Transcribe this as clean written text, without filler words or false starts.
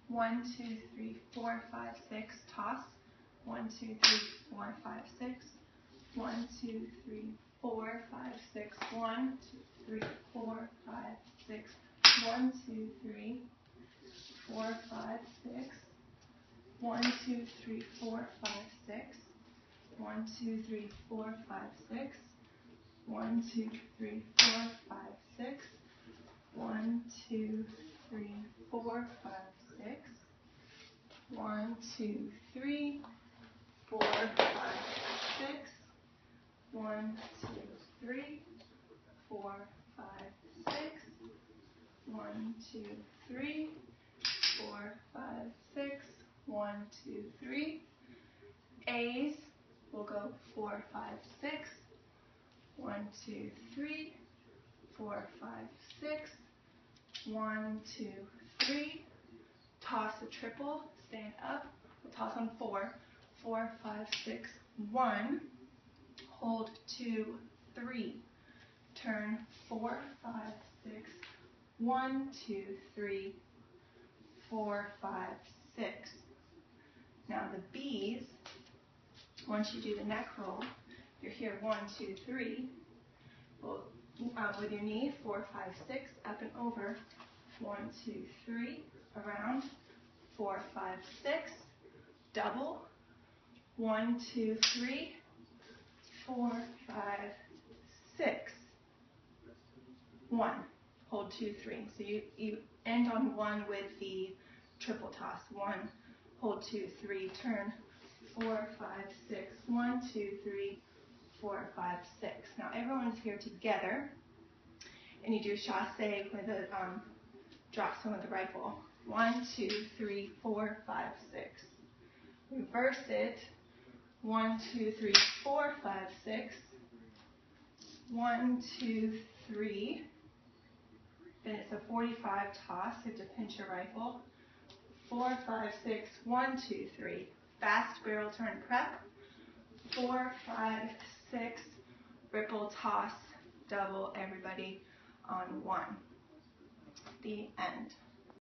1, 2, 3, 4, 5, 6, toss. 1, 2, 3, 4, 5, 6. 1, 2, 3, 4, 5, 6. 1, 2, 3, 4, 5, 6. 1, 2, 3, 4, 5, 6. 1, 2, 3, 4, 5, 6. 1, 2, 3, 4, 5, 6. 1, 2, 3, 4, 5, 6. 1, 2, 3, 4, 5, 6. 1, 2, 3, 4, 5, 6. 1, 2, 3, 4, 5, 6. 1, 2, 3, 4, 5, 6. 1, 2, 3. A's will go 4, 5, 6. 1, 2, 3, 4, 5, 6. 1, 2, 3. Toss a triple. Stand up. We'll toss on 4. 4, 5, 6. 1. Hold 2, 3. Turn 4, 5, 6. 1, 2, 3, 4, 5, 6. Now the B's, once you do the neck roll, you're here 1, 2, 3. Well, with your knee, 4, 5, 6, up and over. 1, 2, 3, around. 4, 5, 6, double. 1, 2, 3, 4, 5, 6. 1. Hold 2, 3. So you end on 1 with the triple toss. 1, hold 2, 3, turn 4, 5, 6. 1, 2, 3, 4, 5, 6. Now everyone's here together, and you do chasse with a drop swing with the rifle. 1, 2, 3, 4, 5, 6. Reverse it. 1, 2, 3, 4, 5, 6. 1, 2, 3. Then it's a 45 toss. You have to pinch your rifle. 4, 5, 6. 1, 2, 3. Fast barrel turn prep. 4, 5, 6. Ripple toss. Double everybody on 1. The end.